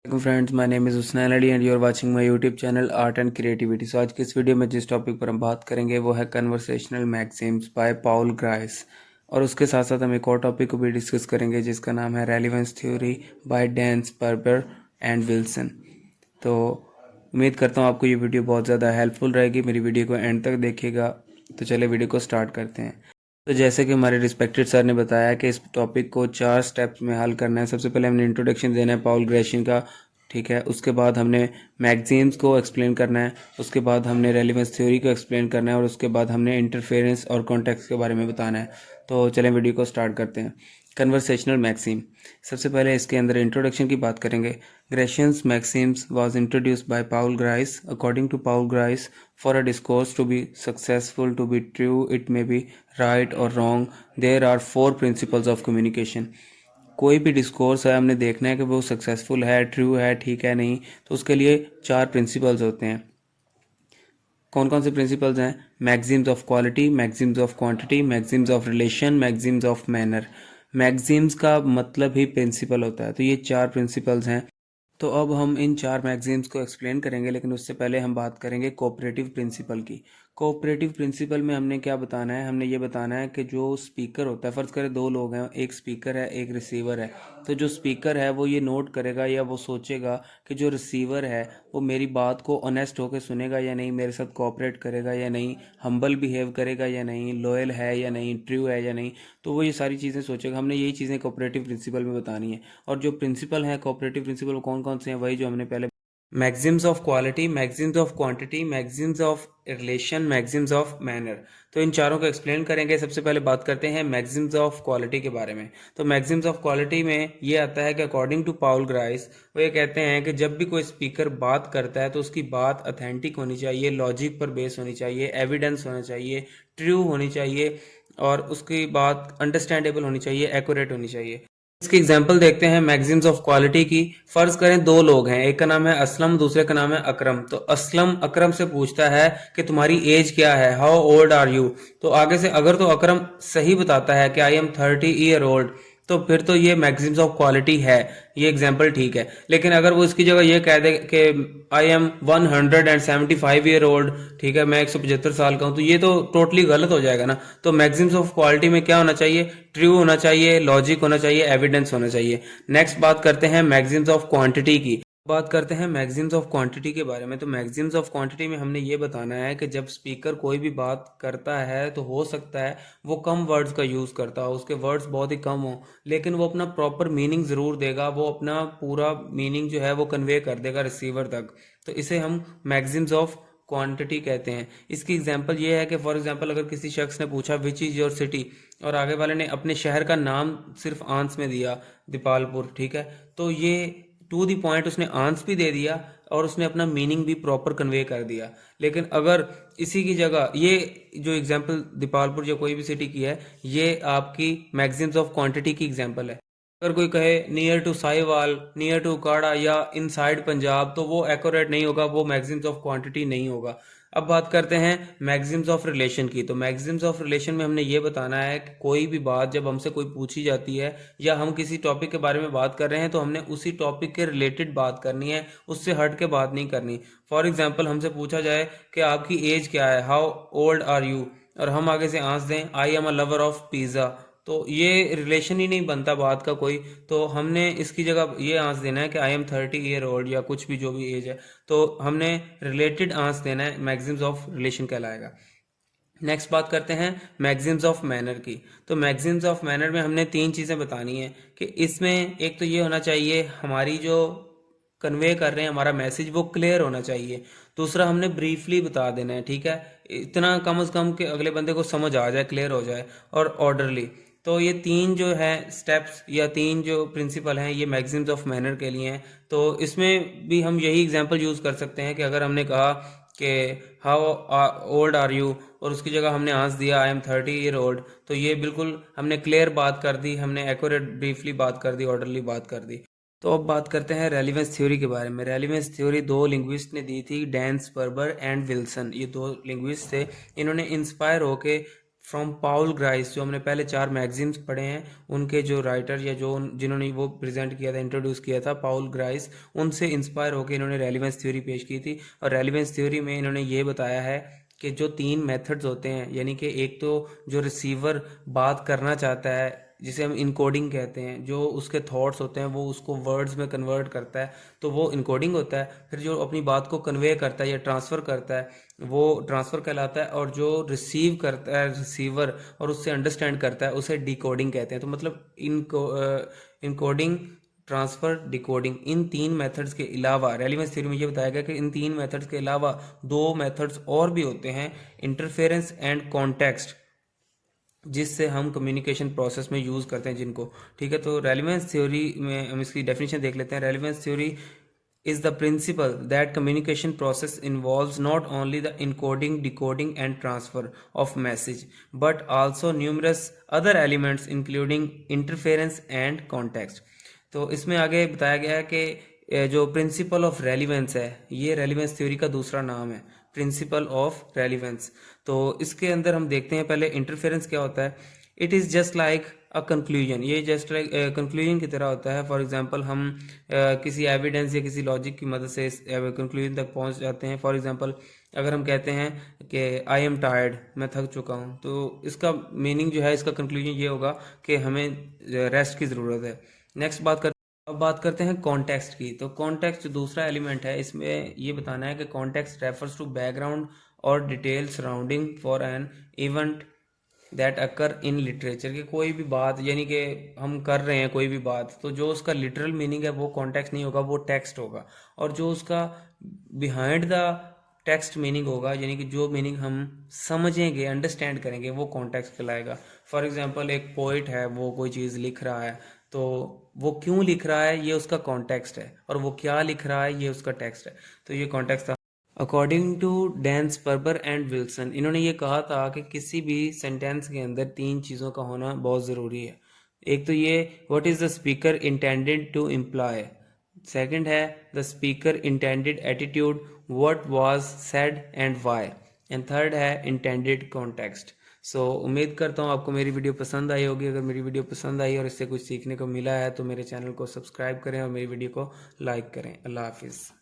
Friends, my name is Husnain Ali and you are watching my YouTube channel art and creativity. So आज की इस video में जिस topic पर हम बात करेंगे वो है conversational Maxim's bye Paul Grice. और उसके साथ साथ हम एक और टॉपिक को भी डिस्कस करेंगे जिसका नाम है relevance theory by Dan Sperber and Wilson. तो उम्मीद करता हूँ आपको ये वीडियो बहुत ज़्यादा हेल्पफुल रहेगी। मेरी वीडियो को एंड तक देखिएगा। तो चलिए वीडियो को स्टार्ट करते हैं। तो जैसे कि हमारे रिस्पेक्टेड सर ने बताया कि इस टॉपिक को 4 स्टेप्स में हल करना है। सबसे पहले हमने इंट्रोडक्शन देना है पाउल ग्रेशियन का, ठीक है। उसके बाद हमने मैगजीन्स को एक्सप्लेन करना है। उसके बाद हमने रेलेवेंस थ्योरी को एक्सप्लेन करना है और उसके बाद हमने इंटरफेरेंस और कॉन्टेक्स्ट के बारे में बताना है। तो चलें वीडियो को स्टार्ट करते हैं। कन्वर्सेशनल मैक्सिम, सबसे पहले इसके अंदर इंट्रोडक्शन की बात करेंगे। Gricean maxims was introduced by Paul Grice. According to Paul Grice, for a discourse to be successful, to be true, it may be right or wrong, there are 4 principles of communication। कोई भी discourse है, हमने देखना है कि वो successful है, true है, ठीक है, नहीं, तो उसके लिए 4 प्रिंसिपल्स होते हैं। कौन कौन से प्रिंसिपल्स हैं? Maxim's of quality, Maxim's of quantity, Maxim's of relation, Maxim's of manner. Maxim's का मतलब ही प्रिंसिपल होता है। तो ये 4 प्रिंसिपल्स हैं। तो अब हम इन 4 मैगजीन्स को एक्सप्लेन करेंगे, लेकिन उससे पहले हम बात करेंगे कोऑपरेटिव प्रिंसिपल की। कोऑपरेटिव प्रिंसिपल में हमने क्या बताना है? हमने ये बताना है कि जो स्पीकर होता है, फ़र्ज़ करें 2 लोग हैं, एक स्पीकर है, एक रिसीवर है। तो जो स्पीकर है वो ये नोट करेगा या वो सोचेगा कि जो रिसीवर है वो मेरी बात को ऑनेस्ट होकर सुनेगा या नहीं, मेरे साथ कोऑपरेट करेगा या नहीं, हम्बल बिहेव करेगा या नहीं, लॉयल है या नहीं, ट्रू है या नहीं। तो वो ये सारी चीज़ें सोचेगा। हमने यही चीज़ें कोऑपरेटिव प्रिंसिपल में बतानी है। और जो प्रिंसिपल हैं कोऑपरेटिव प्रिंसिपल, कौन कौन से हैं? वही जो हमने पहले, Maxim's of quality, Maxim's of quantity, Maxim's of relation, Maxim's of manner. तो इन चारों को एक्सप्लेन करेंगे। सबसे पहले बात करते हैं मैक्सिम्स ऑफ क्वालिटी के बारे में। तो मैक्सिम्स ऑफ क्वालिटी में ये आता है कि अकॉर्डिंग टू पाउल ग्राइस, वो ये कहते हैं कि जब भी कोई स्पीकर बात करता है तो उसकी बात अथेंटिक होनी चाहिए, लॉजिक पर बेस होनी चाहिए, एविडेंस होना चाहिए, ट्रू होनी चाहिए और उसकी बात अंडरस्टैंडेबल होनी चाहिए, एक्यूरेट होनी चाहिए। इसकी एग्जांपल देखते हैं मैक्सिम्स ऑफ क्वालिटी की। फर्ज करें 2 लोग हैं, एक का नाम है असलम, दूसरे का नाम है अकरम। तो असलम अकरम से पूछता है कि तुम्हारी एज क्या है, हाउ ओल्ड आर यू। तो आगे से अगर तो अकरम सही बताता है कि आई एम 30 ईयर ओल्ड, तो फिर तो ये मैक्सिम्स ऑफ क्वालिटी है, ये एग्जांपल ठीक है। लेकिन अगर वो इसकी जगह ये कह दे कि आई एम 175 ईयर ओल्ड, ठीक है, मैं 175 साल का हूं, तो ये तो टोटली गलत हो जाएगा ना। तो मैक्सिम्स ऑफ क्वालिटी में क्या होना चाहिए? ट्रू होना चाहिए, लॉजिक होना चाहिए, एविडेंस होना चाहिए। नेक्स्ट बात करते हैं मैक्सिम्स ऑफ क्वांटिटी की। बात करते हैं मैक्सिम्स ऑफ क्वांटिटी के बारे में। तो मैक्सिम्स ऑफ क्वांटिटी में हमने ये बताना है कि जब स्पीकर कोई भी बात करता है तो हो सकता है वो कम वर्ड्स का यूज़ करता हो, उसके वर्ड्स बहुत ही कम हो, लेकिन वो अपना प्रॉपर मीनिंग ज़रूर देगा, वो अपना पूरा मीनिंग जो है वो कन्वे कर देगा रिसीवर तक। तो इसे हम मैक्सिम्स ऑफ क्वांटिटी कहते हैं। इसकी एग्जांपल ये है कि फॉर एग्जांपल अगर किसी शख्स ने पूछा विच इज़ योर सिटी, और आगे वाले ने अपने शहर का नाम सिर्फ आंस में दिया, दीपालपुर, ठीक है, तो ये टू दी पॉइंट उसने आंस भी दे दिया और उसने अपना मीनिंग भी प्रॉपर कन्वे कर दिया। लेकिन अगर इसी की जगह ये जो एग्जांपल दीपालपुर या कोई भी सिटी की है, ये आपकी मैक्सिम्स ऑफ क्वांटिटी की एग्जांपल है। अगर कोई कहे near to Sahiwal, near to Okara या इनसाइड पंजाब, तो वो एक्यूरेट नहीं होगा, वो मैक्सिम्स ऑफ क्वांटिटी नहीं होगा। अब बात करते हैं मैक्सिम्स ऑफ रिलेशन की। तो मैक्सिम्स ऑफ रिलेशन में हमने ये बताना है कि कोई भी बात जब हमसे कोई पूछी जाती है या हम किसी टॉपिक के बारे में बात कर रहे हैं तो हमने उसी टॉपिक के रिलेटेड बात करनी है, उससे हट के बात नहीं करनी। फॉर एग्जाम्पल हमसे पूछा जाए कि आपकी एज क्या है, हाउ ओल्ड आर यू, और हम आगे से आंस दें I am a lover of pizza, तो ये रिलेशन ही नहीं बनता बात का कोई। तो हमने इसकी जगह ये आंस देना है कि आई एम 30 ईयर ओल्ड या कुछ भी जो भी एज है, तो हमने रिलेटेड आंस देना है, मैक्सिम्स ऑफ रिलेशन कहलाएगा। नेक्स्ट बात करते हैं मैक्सिम्स ऑफ मैनर की। तो मैक्सिम्स ऑफ मैनर में हमने 3 चीज़ें बतानी है कि इसमें एक तो ये होना चाहिए हमारी जो कन्वे कर रहे हैं हमारा मैसेज वो क्लियर होना चाहिए। दूसरा हमने ब्रीफली बता देना है, ठीक है, इतना कम से कम कि अगले बंदे को समझ आ जाए, क्लियर हो जाए, और ऑर्डरली। तो ये 3 जो है स्टेप्स या 3 जो प्रिंसिपल हैं ये मैक्सिम्स ऑफ मैनर के लिए हैं। तो इसमें भी हम यही एग्जांपल यूज़ कर सकते हैं कि अगर हमने कहा कि हाउ ओल्ड आर यू और उसकी जगह हमने आंस दिया आई एम 30 ईयर ओल्ड, तो ये बिल्कुल हमने क्लियर बात कर दी, हमने एक्यूरेट ब्रीफली बात कर दी, ऑर्डरली बात कर दी। तो अब बात करते हैं रेलिवेंस थ्योरी के बारे में। रेलिवेंस थ्योरी 2 लिंग्विस्ट ने दी थी, डैन स्पर्बर एंड विल्सन। ये 2 लिंग्विस्ट थे, इन्होंने इंस्पायर होके फ्रॉम पाउल ग्राइस, जो हमने पहले 4 मैगजीन्स पढ़े हैं, उनके जो राइटर या जो जिन्होंने वो प्रेजेंट किया था, इंट्रोड्यूस किया था, पाउल ग्राइस, उनसे इंस्पायर होकर इन्होंने रेलिवेंस थ्योरी पेश की थी। और रेलिवेंस थ्योरी में इन्होंने ये बताया है कि जो 3 मेथड्स होते हैं, यानी कि एक तो जो रिसीवर बात करना चाहता है, जिसे हम इनकोडिंग कहते हैं, जो उसके थॉट्स होते हैं वो उसको वर्ड्स में कन्वर्ट करता है, तो वो इनकोडिंग होता है। फिर जो अपनी बात को कन्वे करता है या ट्रांसफ़र करता है, वो ट्रांसफ़र कहलाता है। और जो रिसीव करता है रिसीवर और उससे अंडरस्टैंड करता है, उसे डिकोडिंग कहते हैं। तो मतलब इनकोडिंग, ट्रांसफ़र, डिकोडिंग, इन 3 मेथड्स के अलावा रेलिवेंस थ्योरी में ये बताया गया कि इन 3 मेथड्स के अलावा 2 मेथड्स और भी होते हैं, इंटरफेरेंस एंड कॉन्टेक्स्ट, जिससे हम कम्युनिकेशन प्रोसेस में यूज़ करते हैं जिनको। ठीक है, तो रेलिवेंस थ्योरी में हम इसकी डेफिनेशन देख लेते हैं। Relevance theory is the principle that communication process involves not only the encoding, decoding and transfer of message but also numerous other elements including interference and context। तो इसमें आगे बताया गया है कि जो प्रिंसिपल ऑफ रेलिवेंस है, ये रेलिवेंस थ्योरी का दूसरा नाम है, प्रिंसिपल ऑफ रेलिवेंस। तो इसके अंदर हम देखते हैं पहले इंटरफेरेंस क्या होता है। It is just like a conclusion, ये जस्ट लाइक कंक्लूजन की तरह होता है। फॉर एग्जांपल हम किसी एविडेंस या किसी लॉजिक की मदद से इस कंक्लूजन तक पहुंच जाते हैं। फॉर एग्जांपल अगर हम कहते हैं कि आई एम टायर्ड, मैं थक चुका हूं, तो इसका मीनिंग जो है, इसका कंक्लूजन ये होगा कि हमें रेस्ट की ज़रूरत है। नेक्स्ट अब बात करते हैं कॉन्टेक्स्ट की। तो कॉन्टेक्स्ट दूसरा एलिमेंट है, इसमें ये बताना है कि कॉन्टेक्स्ट रेफर्स टू बैकग्राउंड और detail surrounding for an event that occur in literature. कि कोई भी बात, यानी कि हम कर रहे हैं कोई भी बात, तो जो उसका लिटरल मीनिंग है वो कॉन्टेक्स्ट नहीं होगा, वो टेक्स्ट होगा। और जो उसका बिहाइंड द टेक्स्ट मीनिंग होगा, यानी कि जो मीनिंग हम समझेंगे, अंडरस्टैंड करेंगे, वो कॉन्टेक्स्ट कहलाएगा। फॉर एग्जांपल एक पोइट है, वो कोई चीज़ लिख रहा है, तो वो क्यों लिख रहा है ये उसका कॉन्टेक्स्ट है, और वो क्या लिख रहा है ये उसका टेक्स्ट है। तो ये कॉन्टेक्स्ट था। According to Dan Sperber and Wilson, इन्होंने ये कहा था कि किसी भी सेंटेंस के अंदर 3 चीज़ों का होना बहुत ज़रूरी है। एक तो ये, what is the speaker intended to imply. Second है, the speaker intended attitude, what was said and why. And third है, इंटेंडेड कॉन्टेक्स्ट। सो उम्मीद करता हूँ आपको मेरी वीडियो पसंद आई होगी। अगर मेरी वीडियो पसंद आई और इससे कुछ सीखने को मिला है तो मेरे चैनल को सब्सक्राइब करें और मेरी वीडियो को लाइक करें। अल्लाह हाफिज़।